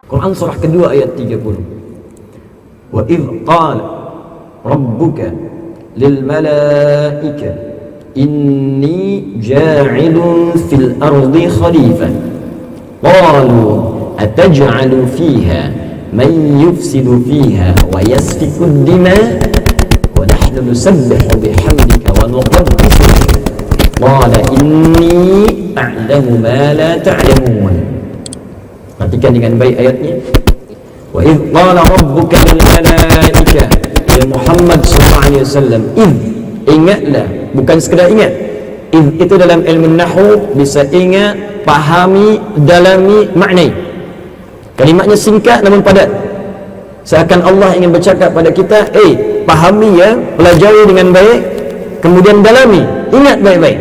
Quran surah kedua ayat 30. Wa idh qala rabbuka lil malaika inni ja'ilun fil ardi khalifah qalu ataj'alu fiha man yufsidu fiha wa yasfiku ad-dima wa nahnu nusabbihu bihamdika wa nuqaddisu lak qala inni a'lamu ma la ta'lamun. Perhatikan dengan baik ayatnya. Wa idh qala rabbuka lil malaika, ya Muhammad sallallahu alaihi wasallam, ingatlah, bukan sekedar ingat. Itu dalam ilmu nahwu bisa ingat, pahami, dalami, maknai. Kalimatnya singkat namun padat. Seakan Allah ingin bercakap pada kita, pahami ya, pelajari dengan baik, kemudian dalami, ingat baik-baik.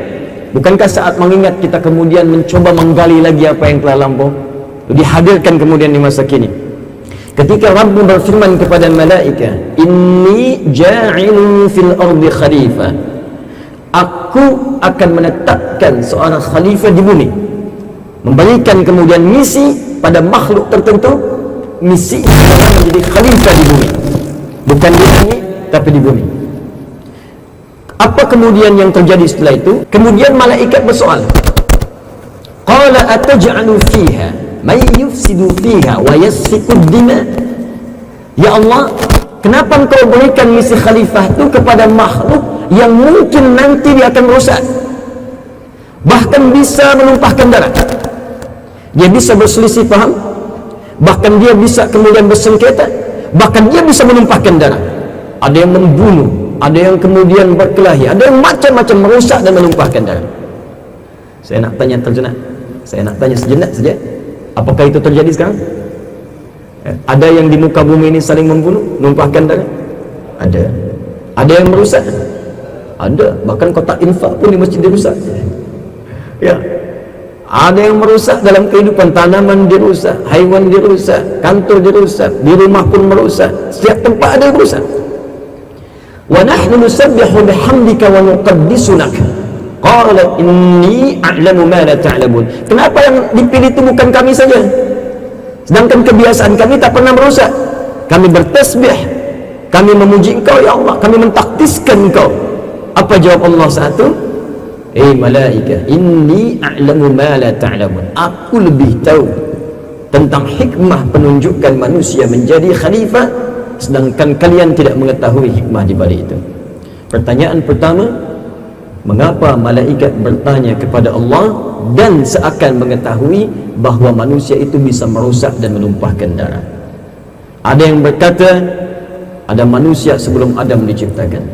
Bukankah saat mengingat kita kemudian mencoba menggali lagi apa yang telah lampau? Dihadirkan kemudian di masa kini. Ketika Rabb berfirman kepada malaika, inni ja'ilun fil ardi khalifah, aku akan menetapkan seorang khalifah di bumi, memberikan kemudian misi pada makhluk tertentu. Misi adalah menjadi khalifah di bumi, bukan di langit tapi di bumi. Apa kemudian yang terjadi setelah itu? Kemudian malaikat bersoal, qala ataj'alu fiha may yufsidu fiha wa yasfiku ad-dima. Ya Allah, kenapa engkau berikan misi khalifah itu kepada makhluk yang mungkin nanti dia akan merusak, bahkan bisa menumpahkan darah, dia bisa berselisih paham, bahkan dia bisa kemudian bersengketa, bahkan dia bisa menumpahkan darah. Ada yang membunuh, ada yang kemudian berkelahi, ada yang macam-macam merusak dan menumpahkan darah. Saya nak tanya sejenak saja, apakah itu terjadi sekarang? Ada yang di muka bumi ini saling membunuh, menumpahkan darah? Ada. Ada yang merusak? Ada. Bahkan kotak infak pun di masjid dirusak. Ya. Ada yang merusak dalam kehidupan, tanaman dirusak, haiwan dirusak, kantor dirusak, di rumah pun merusak, setiap tempat ada yang merusak. Wa nahnu nusabbihu bihamdika wa nuqaddisu lak. Qala inni a'lamu ma la ta'lamun. Kenapa yang dipilih itu bukan kami saja? Sedangkan kebiasaan kami tak pernah merusak. Kami bertasbih, kami memuji Engkau ya Allah, kami mentakdiskan Engkau. Apa jawab Allah saat itu? Malaika, inni a'lamu ma la ta'lamun. Aku lebih tahu tentang hikmah penunjukan manusia menjadi khalifah, sedangkan kalian tidak mengetahui hikmah di balik itu. Pertanyaan pertama, mengapa malaikat bertanya kepada Allah dan seakan mengetahui bahawa manusia itu bisa merusak dan menumpahkan darah? Ada yang berkata, ada manusia sebelum Adam diciptakan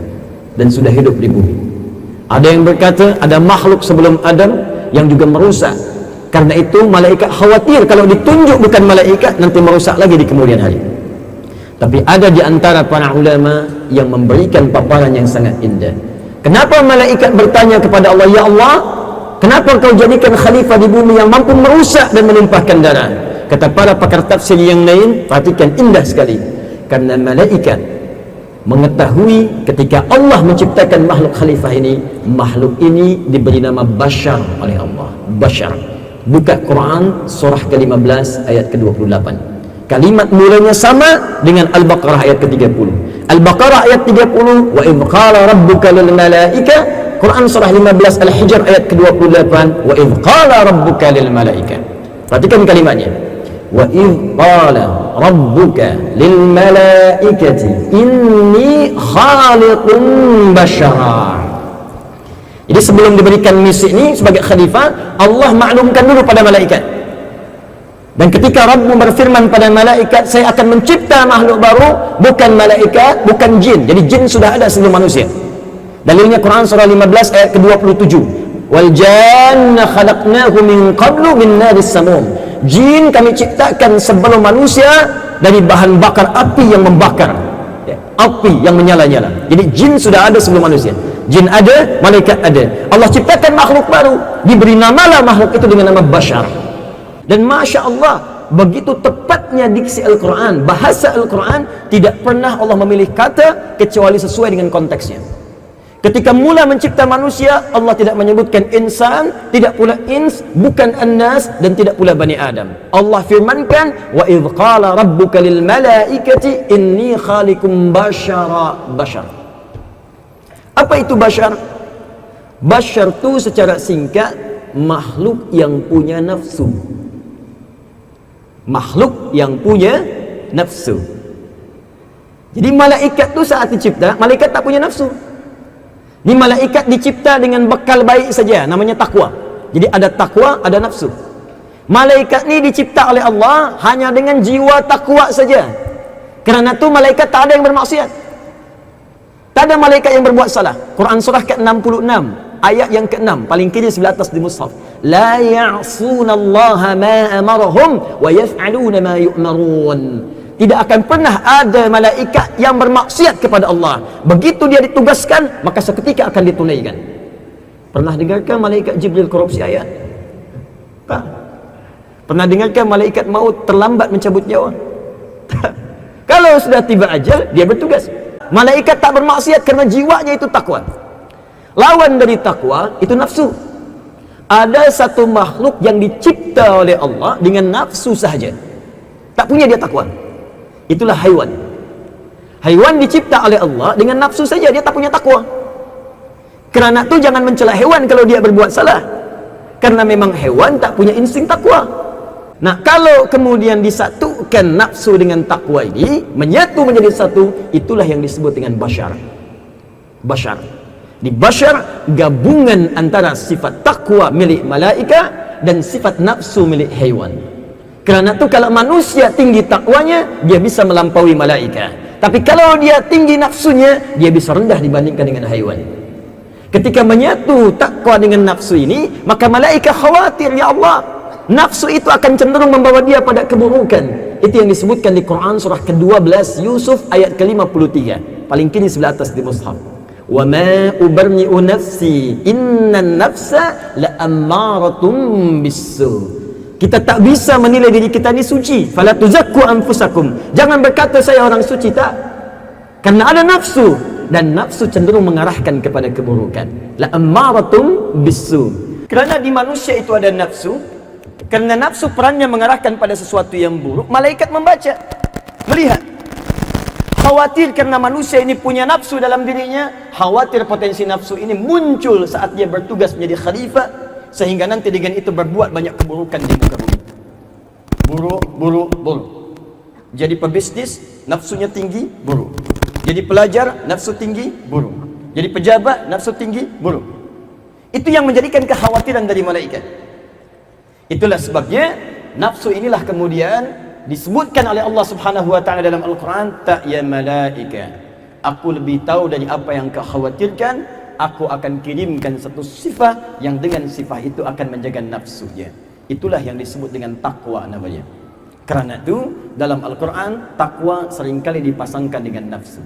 dan sudah hidup di bumi. Ada yang berkata, ada makhluk sebelum Adam yang juga merusak. Karena itu malaikat khawatir kalau ditunjuk bukan malaikat nanti merusak lagi di kemudian hari. Tapi ada di antara para ulama yang memberikan paparan yang sangat indah. Kenapa malaikat bertanya kepada Allah, ya Allah, kenapa engkau jadikan khalifah di bumi yang mampu merusak dan menumpahkan darah? Kata para pakar tafsir yang lain, perhatikan indah sekali. Karena malaikat mengetahui ketika Allah menciptakan makhluk khalifah ini, makhluk ini diberi nama Bashar oleh Allah. Bashar. Buka Quran surah ke-15 ayat ke-28. Kalimat mulanya sama dengan Al-Baqarah ayat ke-30. Al-Baqarah ayat 30, wa idh qala rabbuka lil malaika. Quran surah 15 Al-Hijr ayat ke-28, wa idh qala rabbuka lil malaika. Perhatikan kalimatnya. Wa idh qala rabbuka lil malaikati inni khaliqun bashara. Jadi sebelum diberikan misi ini sebagai khalifah, Allah maklumkan dulu pada malaikat. Dan ketika Rabb berfirman pada malaikat, saya akan mencipta makhluk baru, bukan malaikat, bukan jin. Jadi jin sudah ada sebelum manusia. Dalilnya Quran surah 15 ayat ke-27. Wal janna khalaqnahu min qablu min naris samum. Jin kami ciptakan sebelum manusia dari bahan bakar api yang membakar, api yang menyala-nyala. Jadi jin sudah ada sebelum manusia. Jin ada, malaikat ada. Allah ciptakan makhluk baru, diberi namalah makhluk itu dengan nama Bashar. Dan Masya Allah, begitu tepatnya diksi Al-Quran, bahasa Al-Quran, tidak pernah Allah memilih kata kecuali sesuai dengan konteksnya. Ketika mula mencipta manusia, Allah tidak menyebutkan insan, tidak pula ins, bukan annas, dan tidak pula bani Adam. Allah firmankan, wa idh qala rabbuka lil malaikati inni khaliqum bashar. Apa itu bashar? Bashar itu secara singkat makhluk yang punya nafsu. Makhluk yang punya nafsu. Jadi malaikat tu saat dicipta, malaikat tak punya nafsu. Ini malaikat dicipta dengan bekal baik saja, namanya takwa. Jadi ada takwa, ada nafsu. Malaikat ni dicipta oleh Allah hanya dengan jiwa takwa saja. Kerana tu malaikat tak ada yang bermaksiat. Tak ada malaikat yang berbuat salah. Quran surah ke-66, ayat yang ke-6, paling kiri sebelah atas di mushaf. La ya'sunallaha ma amarahum wa yaf'aluna ma yu'marun. Tidak akan pernah ada malaikat yang bermaksiat kepada Allah. Begitu dia ditugaskan, maka seketika akan ditunaikan. Pernah dengarkan malaikat Jibril korupsi ayat? Tak. Pernah dengarkan malaikat maut terlambat mencabut nyawa? Tak. Kalau sudah tiba ajal, dia bertugas. Malaikat tak bermaksiat kerana jiwanya itu takwa. Lawan dari takwa itu nafsu. Ada satu makhluk yang dicipta oleh Allah dengan nafsu sahaja, tak punya dia takwa. Itulah haiwan. Haiwan dicipta oleh Allah dengan nafsu saja, dia tak punya takwa. Kerana tu jangan mencela hewan kalau dia berbuat salah, karena memang hewan tak punya insting takwa. Nah, kalau kemudian disatukan nafsu dengan takwa ini, menyatu menjadi satu, itulah yang disebut dengan bashar. Bashar. Di bashar, gabungan antara sifat takwa milik malaika dan sifat nafsu milik haiwan. Kerana tu kalau manusia tinggi takwanya, dia bisa melampaui malaika. Tapi kalau dia tinggi nafsunya, dia bisa rendah dibandingkan dengan haiwan. Ketika menyatu takwa dengan nafsu ini, maka malaika khawatir, ya Allah, nafsu itu akan cenderung membawa dia pada keburukan. Itu yang disebutkan di Quran surah ke-12 Yusuf ayat ke-53, paling kiri sebelah atas di mushaf. Wa ma ubarni'u nafsi innan nafsa la'ammaratun bisu. Kita tak bisa menilai diri kita ni suci. Fala tuzakku anfusakum. Jangan berkata saya orang suci, tak. Karena ada nafsu, dan nafsu cenderung mengarahkan kepada keburukan. La ammaratum bisu. Kerana di manusia itu ada nafsu, karena nafsu perannya mengarahkan pada sesuatu yang buruk, malaikat membaca, melihat. Khawatir karena manusia ini punya nafsu dalam dirinya, khawatir potensi nafsu ini muncul saat dia bertugas menjadi khalifah, sehingga nanti dengan itu berbuat banyak keburukan di muka bumi. Buruk. Jadi pebisnis, nafsunya tinggi, buruk. Jadi pelajar, nafsu tinggi, buruk. Jadi pejabat, nafsu tinggi, buruk. Itu yang menjadikan kekhawatiran dari malaikat. Itulah sebabnya nafsu inilah kemudian disebutkan oleh Allah Subhanahu wa taala dalam Al-Qur'an, tak ya malaika, aku lebih tahu dari apa yang kau khawatirkan. Aku akan kirimkan satu sifat yang dengan sifat itu akan menjaga nafsunya. Itulah yang disebut dengan takwa namanya. Kerana itu dalam Al-Quran takwa seringkali dipasangkan dengan nafsu.